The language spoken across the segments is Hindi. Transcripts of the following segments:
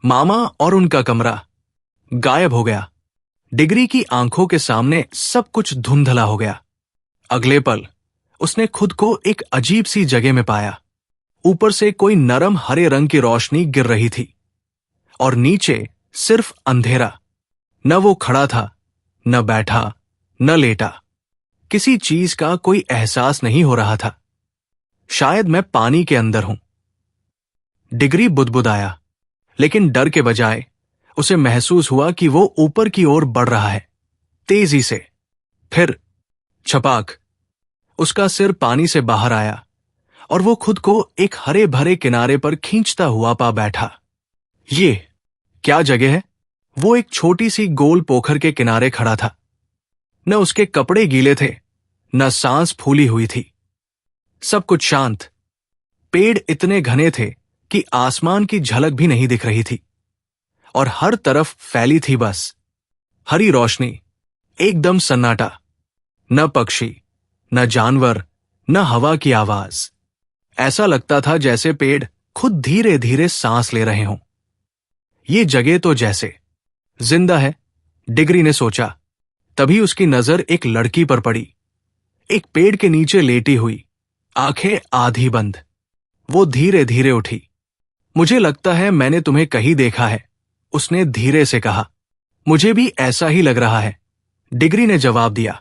मामा और उनका कमरा गायब हो गया। डिगरी की आंखों के सामने सब कुछ धुंधला हो गया। अगले पल उसने खुद को एक अजीब सी जगह में पाया। ऊपर से कोई नरम हरे रंग की रोशनी गिर रही थी और नीचे सिर्फ अंधेरा। न वो खड़ा था, न बैठा, न लेटा। किसी चीज का कोई एहसास नहीं हो रहा था। शायद मैं पानी के अंदर हूं। डिगरी बुदबुदाया, लेकिन डर के बजाय उसे महसूस हुआ कि वो ऊपर की ओर बढ़ रहा है, तेजी से। फिर छपाक, उसका सिर पानी से बाहर आया और वो खुद को एक हरे भरे किनारे पर खींचता हुआ पा बैठा। ये क्या जगह है? वो एक छोटी सी गोल पोखर के किनारे खड़ा था। न उसके कपड़े गीले थे, न सांस फूली हुई थी। सब कुछ शांत। पेड़ इतने घने थे कि आसमान की झलक भी नहीं दिख रही थी और हर तरफ फैली थी बस हरी रोशनी। एकदम सन्नाटा। न पक्षी, न जानवर, न हवा की आवाज। ऐसा लगता था जैसे पेड़ खुद धीरे धीरे सांस ले रहे हों। ये जगह तो जैसे जिंदा है, डिगरी ने सोचा। तभी उसकी नजर एक लड़की पर पड़ी, एक पेड़ के नीचे लेटी हुई, आंखें आधी बंद। वो धीरे धीरे उठी। मुझे लगता है मैंने तुम्हें कहीं देखा है, उसने धीरे से कहा। मुझे भी ऐसा ही लग रहा है, डिगरी ने जवाब दिया।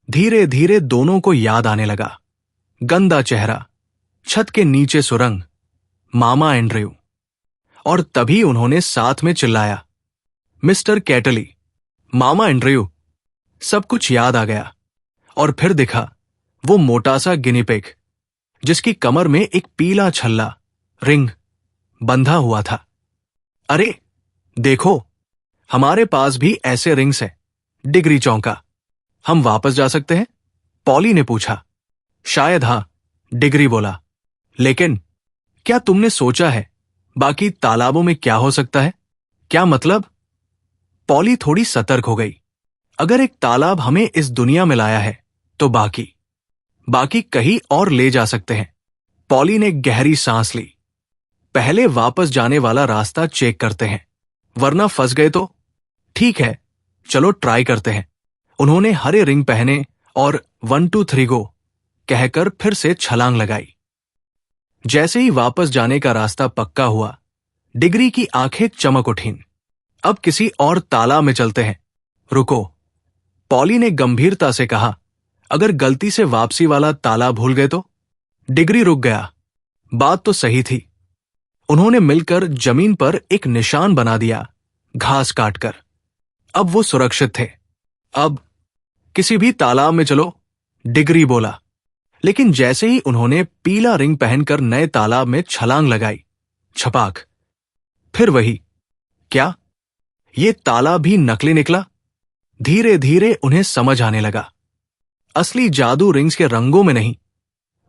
धीरे धीरे दोनों को याद आने लगा। गंदा चेहरा, छत के नीचे सुरंग, मामा एंड्रयू। और तभी उन्होंने साथ में चिल्लाया, मिस्टर कैटली, मामा एंड्रयू। सब कुछ याद आ गया। और फिर दिखा वो मोटा सा गिनी पिग, जिसकी कमर में एक पीला छल्ला रिंग बंधा हुआ था। अरे देखो, हमारे पास भी ऐसे रिंग्स हैं, डिगरी चौंका। हम वापस जा सकते हैं? पॉली ने पूछा। शायद हां, डिगरी बोला। लेकिन क्या तुमने सोचा है बाकी तालाबों में क्या हो सकता है? क्या मतलब? पॉली थोड़ी सतर्क हो गई। अगर एक तालाब हमें इस दुनिया में लाया है तो बाकी कहीं और ले जा सकते हैं। पॉली ने गहरी सांस ली। पहले वापस जाने वाला रास्ता चेक करते हैं, वरना फंस गए तो। ठीक है, चलो ट्राई करते हैं। उन्होंने हरे रिंग पहने और 1 2 3 गो कहकर फिर से छलांग लगाई। जैसे ही वापस जाने का रास्ता पक्का हुआ, डिगरी की आंखें चमक उठीं। अब किसी और तालाब में चलते हैं। रुको, पॉली ने गंभीरता से कहा। अगर गलती से वापसी वाला ताला भूल गए तो? डिगरी रुक गया। बात तो सही थी। उन्होंने मिलकर जमीन पर एक निशान बना दिया, घास काटकर। अब वो सुरक्षित थे। अब किसी भी तालाब में चलो, डिगरी बोला। लेकिन जैसे ही उन्होंने पीला रिंग पहनकर नए तालाब में छलांग लगाई, छपाक, फिर वही। क्या ये तालाब भी नकली निकला? धीरे धीरे उन्हें समझ आने लगा। असली जादू रिंग्स के रंगों में नहीं,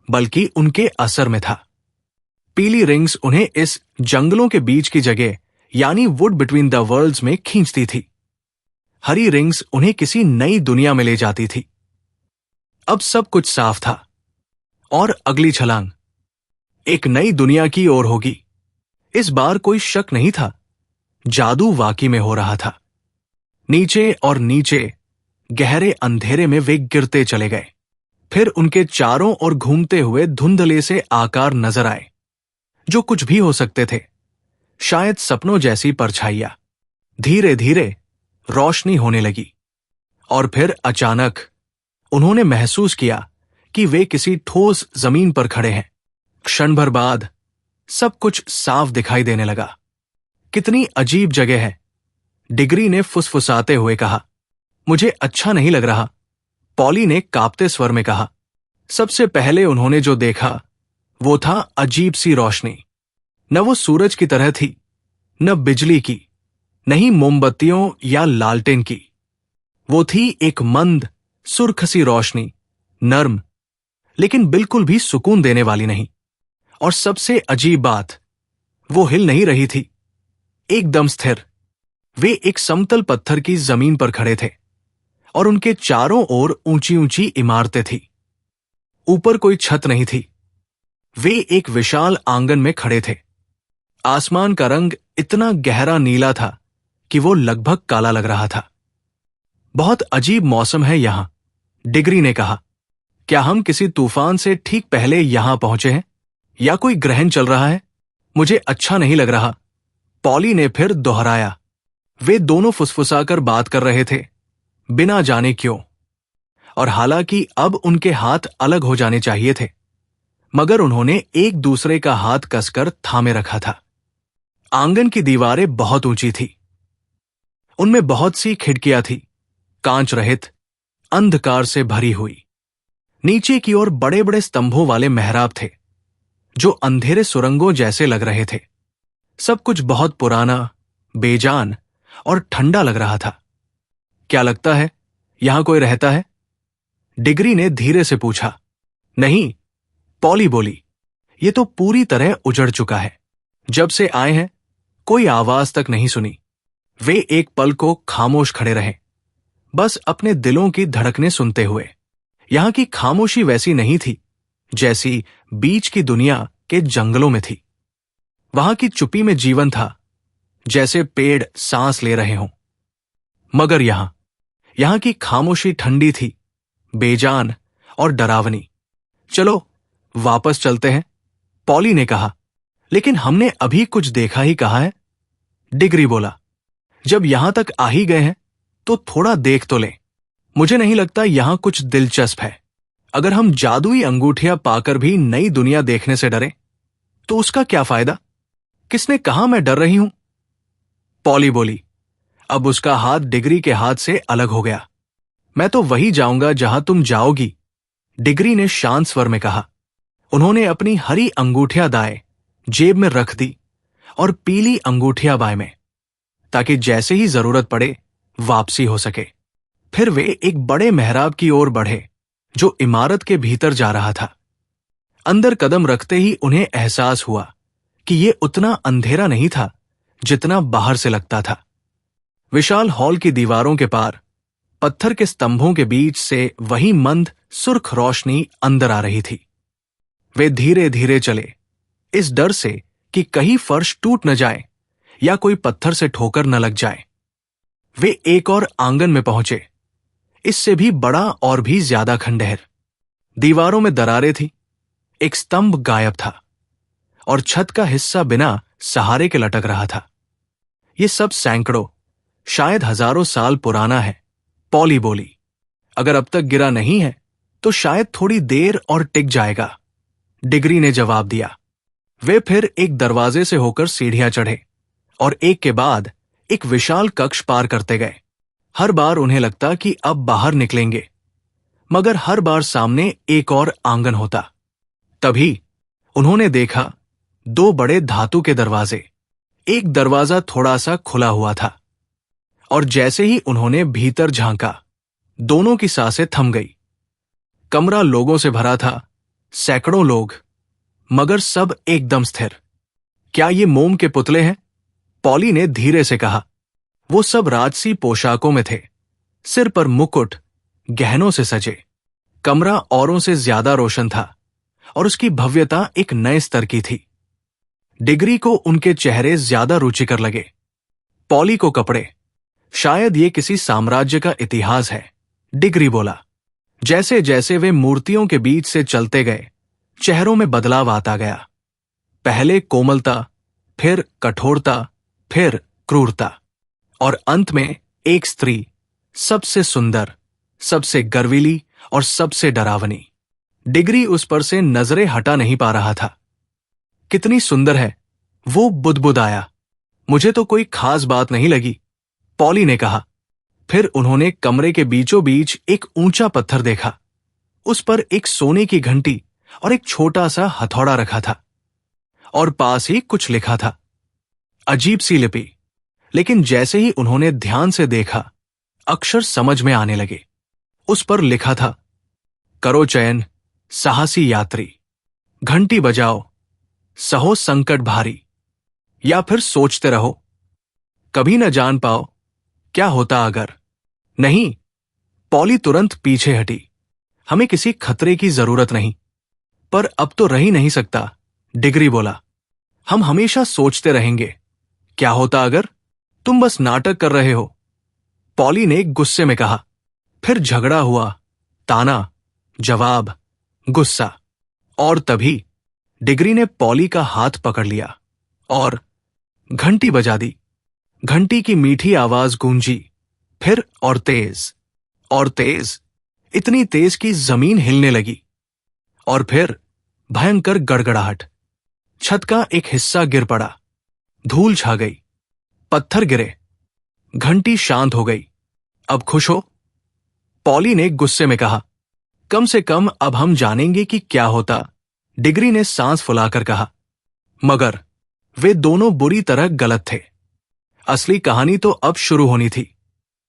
बल्कि उनके असर में था। पीली रिंग्स उन्हें इस जंगलों के बीच की जगह, यानी वुड बिटवीन द वर्ल्ड्स में खींचती थी। हरी रिंग्स उन्हें किसी नई दुनिया में ले जाती थी। अब सब कुछ साफ था। और अगली छलांग एक नई दुनिया की ओर होगी। इस बार कोई शक नहीं था, जादू वाकई में हो रहा था। नीचे और नीचे गहरे अंधेरे में वे गिरते चले गए। फिर उनके चारों ओर घूमते हुए धुंधले से आकार नजर आए, जो कुछ भी हो सकते थे। शायद सपनों जैसी परछाइयां। धीरे धीरे रोशनी होने लगी और फिर अचानक उन्होंने महसूस किया कि वे किसी ठोस जमीन पर खड़े हैं। क्षण भर बाद सब कुछ साफ दिखाई देने लगा। कितनी अजीब जगह है, डिगरी ने फुसफुसाते हुए कहा। मुझे अच्छा नहीं लग रहा, पॉली ने कांपते स्वर में कहा। सबसे पहले उन्होंने जो देखा वो था अजीब सी रोशनी। न वो सूरज की तरह थी, न बिजली की, नहीं मोमबत्तियों या लालटेन की। वो थी एक मंद सुर्ख सी रोशनी, नर्म, लेकिन बिल्कुल भी सुकून देने वाली नहीं। और सबसे अजीब बात, वो हिल नहीं रही थी, एकदम स्थिर। वे एक समतल पत्थर की जमीन पर खड़े थे और उनके चारों ओर ऊंची ऊंची इमारतें थी। ऊपर कोई छत नहीं थी। वे एक विशाल आंगन में खड़े थे। आसमान का रंग इतना गहरा नीला था कि वो लगभग काला लग रहा था। बहुत अजीब मौसम है यहां, डिग्री ने कहा। क्या हम किसी तूफान से ठीक पहले यहां पहुंचे हैं या कोई ग्रहण चल रहा है? मुझे अच्छा नहीं लग रहा, पॉली ने फिर दोहराया। वे दोनों फुसफुसाकर बात कर रहे थे, बिना जाने क्यों, और हालांकि अब उनके हाथ अलग हो जाने चाहिए थे, मगर उन्होंने एक दूसरे का हाथ कसकर थामे रखा था। आंगन की दीवारें बहुत ऊंची थी, उनमें बहुत सी खिड़कियां थी, कांच रहित, अंधकार से भरी हुई। नीचे की ओर बड़े बड़े स्तंभों वाले मेहराब थे, जो अंधेरे सुरंगों जैसे लग रहे थे। सब कुछ बहुत पुराना, बेजान और ठंडा लग रहा था। क्या लगता है यहां कोई रहता है? डिग्री ने धीरे से पूछा। नहीं, पॉली बोली, ये तो पूरी तरह उजड़ चुका है। जब से आए हैं कोई आवाज तक नहीं सुनी। वे एक पल को खामोश खड़े रहे, बस अपने दिलों की धड़कनें सुनते हुए। यहां की खामोशी वैसी नहीं थी जैसी बीच की दुनिया के जंगलों में थी। वहां की चुप्पी में जीवन था, जैसे पेड़ सांस ले रहे हों। मगर यहां की खामोशी ठंडी थी, बेजान और डरावनी। चलो वापस चलते हैं, पॉली ने कहा। लेकिन हमने अभी कुछ देखा ही कहा है, डिग्री बोला। जब यहां तक आ ही गए हैं तो थोड़ा देख तो लें। मुझे नहीं लगता यहां कुछ दिलचस्प है। अगर हम जादुई अंगूठियां पाकर भी नई दुनिया देखने से डरें तो उसका क्या फायदा? किसने कहा मैं डर रही हूं? पॉली बोली। अब उसका हाथ डिग्री के हाथ से अलग हो गया। मैं तो वही जाऊंगा जहां तुम जाओगी, डिग्री ने शांत स्वर में कहा। उन्होंने अपनी हरी अंगूठियां दाएं जेब में रख दी और पीली अंगूठियां बाएं में, ताकि जैसे ही जरूरत पड़े वापसी हो सके। फिर वे एक बड़े मेहराब की ओर बढ़े जो इमारत के भीतर जा रहा था। अंदर कदम रखते ही उन्हें एहसास हुआ कि यह उतना अंधेरा नहीं था जितना बाहर से लगता था। विशाल हॉल की दीवारों के पार, पत्थर के स्तंभों के बीच से वही मंद सुर्ख रोशनी अंदर आ रही थी। वे धीरे धीरे चले, इस डर से कि कहीं फर्श टूट न जाए या कोई पत्थर से ठोकर न लग जाए। वे एक और आंगन में पहुंचे, इससे भी बड़ा और भी ज्यादा खंडहर। दीवारों में दरारें थी, एक स्तंभ गायब था और छत का हिस्सा बिना सहारे के लटक रहा था। यह सब सैकड़ों, शायद हजारों साल पुराना है, पॉली बोली। अगर अब तक गिरा नहीं है तो शायद थोड़ी देर और टिक जाएगा, डिग्री ने जवाब दिया। वे फिर एक दरवाजे से होकर सीढ़ियां चढ़े और एक के बाद एक विशाल कक्ष पार करते गए। हर बार उन्हें लगता कि अब बाहर निकलेंगे, मगर हर बार सामने एक और आंगन होता। तभी उन्होंने देखा दो बड़े धातु के दरवाजे। एक दरवाजा थोड़ा सा खुला हुआ था और जैसे ही उन्होंने भीतर झांका, दोनों की सांसें थम गई। कमरा लोगों से भरा था, सैकड़ों लोग, मगर सब एकदम स्थिर। क्या ये मोम के पुतले हैं? पॉली ने धीरे से कहा। वो सब राजसी पोशाकों में थे, सिर पर मुकुट, गहनों से सजे। कमरा औरों से ज्यादा रोशन था और उसकी भव्यता एक नए स्तर की थी। डिग्री को उनके चेहरे ज्यादा रुचिकर लगे, पॉली को कपड़े। शायद ये किसी साम्राज्य का इतिहास है, डिग्री बोला। जैसे जैसे वे मूर्तियों के बीच से चलते गए, चेहरों में बदलाव आता गया। पहले कोमलता, फिर कठोरता, फिर क्रूरता, और अंत में एक स्त्री, सबसे सुंदर, सबसे गर्वीली और सबसे डरावनी। डिग्री उस पर से नजरें हटा नहीं पा रहा था। कितनी सुंदर है, वो बुदबुदाया। मुझे तो कोई खास बात नहीं लगी, पॉली ने कहा। फिर उन्होंने कमरे के बीचों बीच एक ऊंचा पत्थर देखा। उस पर एक सोने की घंटी और एक छोटा सा हथौड़ा रखा था और पास ही कुछ लिखा था, अजीब सी लिपि। लेकिन जैसे ही उन्होंने ध्यान से देखा, अक्षर समझ में आने लगे। उस पर लिखा था, करो चयन साहसी यात्री, घंटी बजाओ, सहो संकट भारी, या फिर सोचते रहो, कभी न जान पाओ क्या होता अगर। नहीं, पॉली तुरंत पीछे हटी। हमें किसी खतरे की जरूरत नहीं, पर अब तो रह ही नहीं सकता, डिग्री बोला। हम हमेशा सोचते रहेंगे, क्या होता अगर? तुम बस नाटक कर रहे हो, पॉली ने गुस्से में कहा। फिर झगड़ा हुआ, ताना, जवाब, गुस्सा। और तभी डिग्री ने पॉली का हाथ पकड़ लिया और घंटी बजा दी। घंटी की मीठी आवाज गूंजी, फिर और तेज, इतनी तेज कि जमीन हिलने लगी। और फिर भयंकर गड़गड़ाहट। छत का एक हिस्सा गिर पड़ा, धूल छा गई, पत्थर गिरे, घंटी शांत हो गई। अब खुश हो? पॉली ने गुस्से में कहा। कम से कम अब हम जानेंगे कि क्या होता, डिग्री ने सांस फुलाकर कहा। मगर वे दोनों बुरी तरह गलत थे। असली कहानी तो अब शुरू होनी थी।